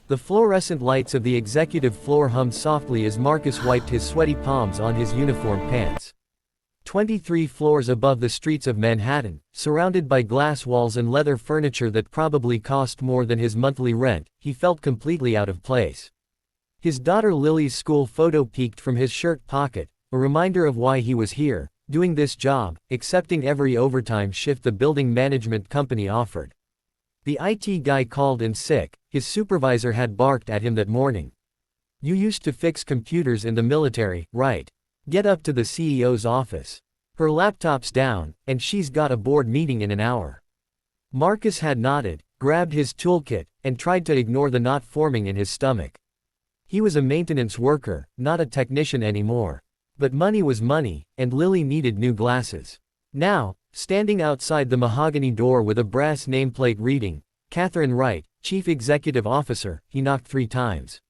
The fluorescent lights of the executive floor hummed softly as Marcus wiped his sweaty palms on his uniform pants. 23 floors above the streets of Manhattan, surrounded by glass walls and leather furniture that probably cost more than his monthly rent, he felt completely out of place. His daughter Lily's school photo peeked from his shirt pocket, a reminder of why he was here, doing this job, accepting every overtime shift the building management company offered. The IT guy called in sick. His supervisor had barked at him that morning. "You used to fix computers in the military, right? Get up to the CEO's office. Her laptop's down, and she's got a board meeting in an hour." Marcus had nodded, grabbed his toolkit, and tried to ignore the knot forming in his stomach. He was a maintenance worker, not a technician anymore. But money was money, and Lily needed new glasses. Now, standing outside the mahogany door with a brass nameplate reading, "Catherine Wright, Chief Executive Officer," he knocked 3 times.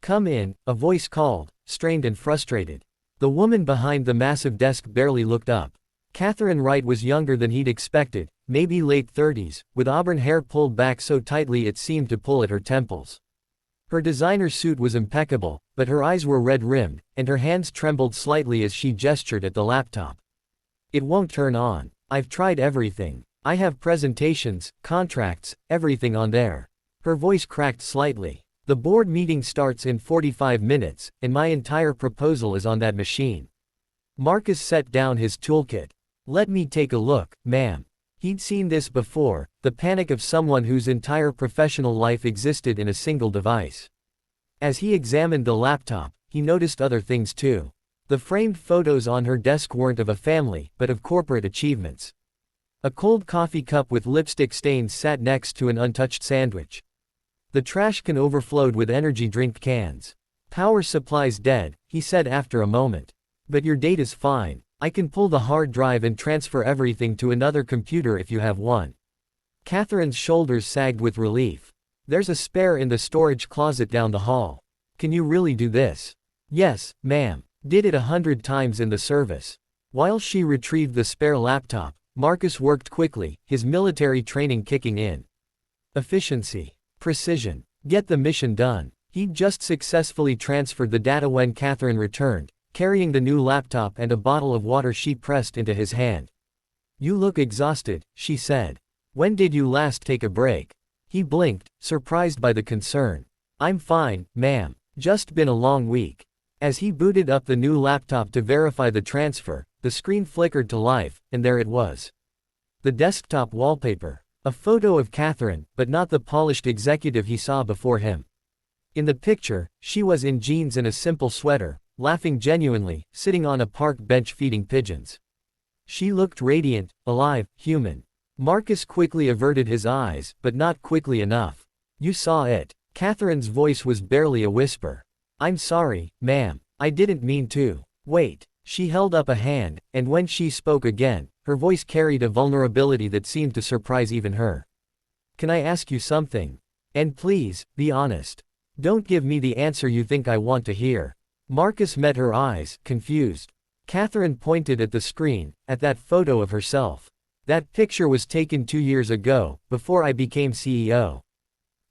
"Come in," a voice called, strained and frustrated. The woman behind the massive desk barely looked up. Catherine Wright was younger than he'd expected, maybe late 30s, with auburn hair pulled back so tightly it seemed to pull at her temples. Her designer suit was impeccable, but her eyes were red-rimmed, and her hands trembled slightly as she gestured at the laptop. "It won't turn on. I've tried everything. I have presentations, contracts, everything on there." Her voice cracked slightly. "The board meeting starts in 45 minutes, and my entire proposal is on that machine." Marcus set down his toolkit. "Let me take a look, ma'am." He'd seen this before, the panic of someone whose entire professional life existed in a single device. As he examined the laptop, he noticed other things too. The framed photos on her desk weren't of a family, but of corporate achievements. A cold coffee cup with lipstick stains sat next to an untouched sandwich. The trash can overflowed with energy drink cans. "Power supply's dead," he said after a moment. "But your data's fine. I can pull the hard drive and transfer everything to another computer if you have one." Catherine's shoulders sagged with relief. "There's a spare in the storage closet down the hall. Can you really do this?" "Yes, ma'am. Did it 100 times in the service." While she retrieved the spare laptop, Marcus worked quickly, his military training kicking in. Efficiency. Precision. Get the mission done. He'd just successfully transferred the data when Catherine returned, carrying the new laptop and a bottle of water she pressed into his hand. "You look exhausted," she said. "When did you last take a break?" He blinked, surprised by the concern. "I'm fine, ma'am. Just been a long week." As he booted up the new laptop to verify the transfer, the screen flickered to life, and there it was. The desktop wallpaper. A photo of Catherine, but not the polished executive he saw before him. In the picture, she was in jeans and a simple sweater, laughing genuinely, sitting on a park bench feeding pigeons. She looked radiant, alive, human. Marcus quickly averted his eyes, but not quickly enough. "You saw it." Catherine's voice was barely a whisper. "I'm sorry, ma'am. I didn't mean to." "Wait." She held up a hand, and when she spoke again, her voice carried a vulnerability that seemed to surprise even her. "Can I ask you something? And please, be honest. Don't give me the answer you think I want to hear." Marcus met her eyes, confused. Catherine pointed at the screen, at that photo of herself. "That picture was taken 2 years ago, before I became CEO.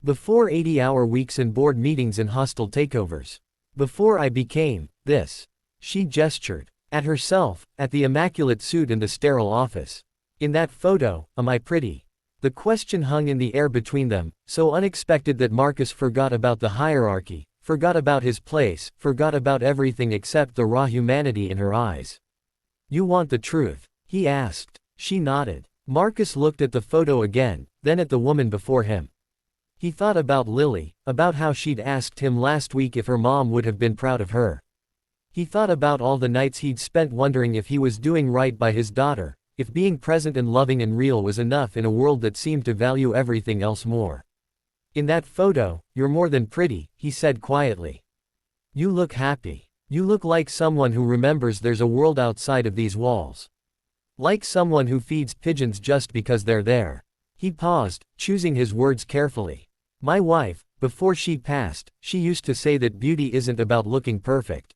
Before 80-hour weeks and board meetings and hostile takeovers. Before I became this." She gestured. At herself, at the immaculate suit in the sterile office. "In that photo, am I pretty?" The question hung in the air between them, so unexpected that Marcus forgot about the hierarchy, forgot about his place, forgot about everything except the raw humanity in her eyes. "You want the truth?" he asked. She nodded. Marcus looked at the photo again, then at the woman before him. He thought about Lily, about how she'd asked him last week if her mom would have been proud of her. He thought about all the nights he'd spent wondering if he was doing right by his daughter, if being present and loving and real was enough in a world that seemed to value everything else more. "In that photo, you're more than pretty," he said quietly. "You look happy. You look like someone who remembers there's a world outside of these walls. Like someone who feeds pigeons just because they're there." He paused, choosing his words carefully. "My wife, before she passed, she used to say that beauty isn't about looking perfect.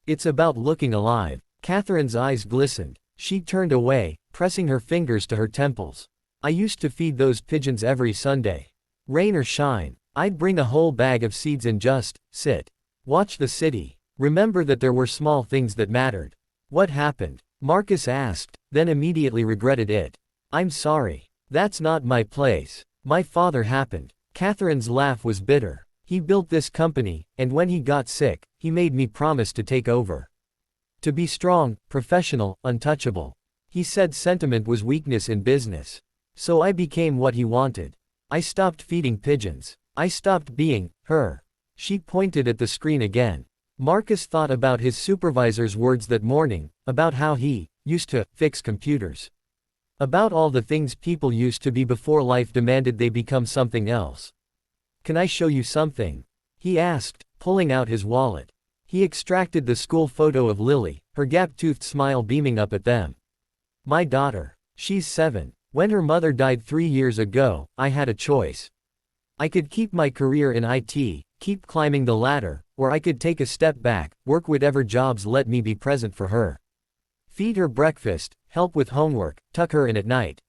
It's about looking alive." Catherine's eyes glistened. She turned away, pressing her fingers to her temples. "I used to feed those pigeons every Sunday. Rain or shine. I'd bring a whole bag of seeds and just sit. Watch the city. Remember that there were small things that mattered. What happened? Marcus asked, then immediately regretted it. I'm sorry. That's not my place. My father happened. Catherine's laugh was bitter. He built this company, and when he got sick, he made me promise to take over. To be strong, professional, untouchable. He said sentiment was weakness in business. So I became what he wanted. I stopped feeding pigeons. I stopped being her. She pointed at the screen again. Marcus thought about his supervisor's words that morning, about how he used to fix computers. About all the things people used to be before life demanded they become something else. Can I show you something? He asked, pulling out his wallet. He extracted the school photo of Lily, her gap-toothed smile beaming up at them. My daughter. She's 7. When her mother died 3 years ago, I had a choice. I could keep my career in IT, keep climbing the ladder, or I could take a step back, work whatever jobs let me be present for her. Feed her breakfast, help with homework, tuck her in at night.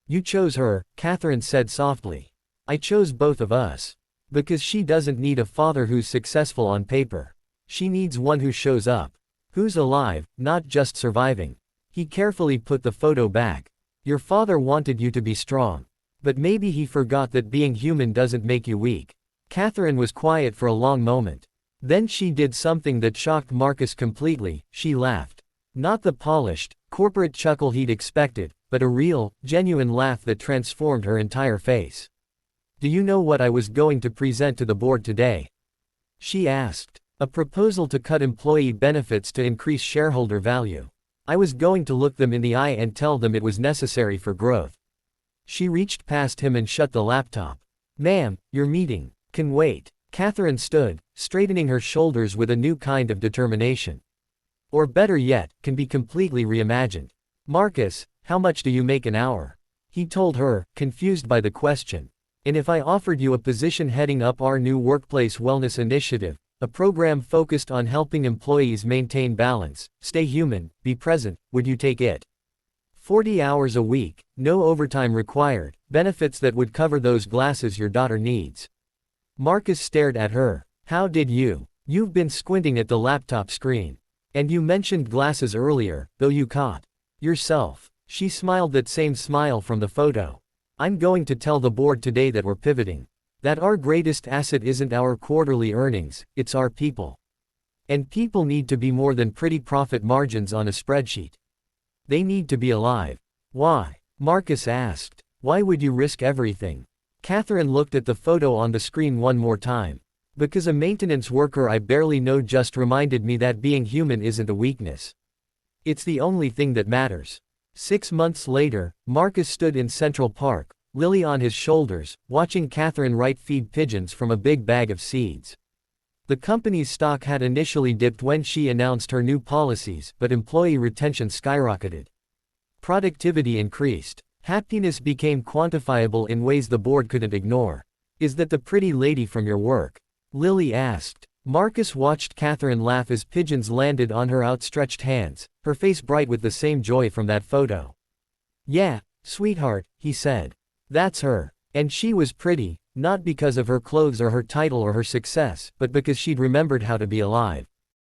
You chose her, Catherine said softly. I chose both of us. Because she doesn't need a father who's successful on paper. She needs one who shows up. Who's alive, not just surviving. He carefully put the photo back. Your father wanted you to be strong. But maybe he forgot that being human doesn't make you weak. Catherine was quiet for a long moment. Then she did something that shocked Marcus completely. She laughed. Not the polished, corporate chuckle he'd expected, but a real, genuine laugh that transformed her entire face. Do you know what I was going to present to the board today? She asked. A proposal to cut employee benefits to increase shareholder value. I was going to look them in the eye and tell them it was necessary for growth. She reached past him and shut the laptop. Ma'am, your meeting can wait. Catherine stood, straightening her shoulders with a new kind of determination. Or better yet, can be completely reimagined. Marcus, how much do you make an hour? He told her, confused by the question. And if I offered you a position heading up our new workplace wellness initiative, a program focused on helping employees maintain balance, stay human, be present, would you take it? 40 hours a week, no overtime required, benefits that would cover those glasses your daughter needs. Marcus stared at her. How did you? You've been squinting at the laptop screen. And you mentioned glasses earlier, though you caught yourself. She smiled that same smile from the photo. I'm going to tell the board today that we're pivoting. That our greatest asset isn't our quarterly earnings, it's our people. And people need to be more than pretty profit margins on a spreadsheet. They need to be alive. Why? Marcus asked. Why would you risk everything? Catherine looked at the photo on the screen one more time. Because a maintenance worker I barely know just reminded me that being human isn't a weakness. It's the only thing that matters. 6 months later, Marcus stood in Central Park, Lily on his shoulders, watching Catherine Wright feed pigeons from a big bag of seeds. The company's stock had initially dipped when she announced her new policies, but employee retention skyrocketed. Productivity increased. Happiness became quantifiable in ways the board couldn't ignore. Is that the pretty lady from your work? Lily asked. Marcus watched Catherine laugh as pigeons landed on her outstretched hands, her face bright with the same joy from that photo. Yeah, sweetheart, he said. That's her. And she was pretty, not because of her clothes or her title or her success, but because she'd remembered how to be alive.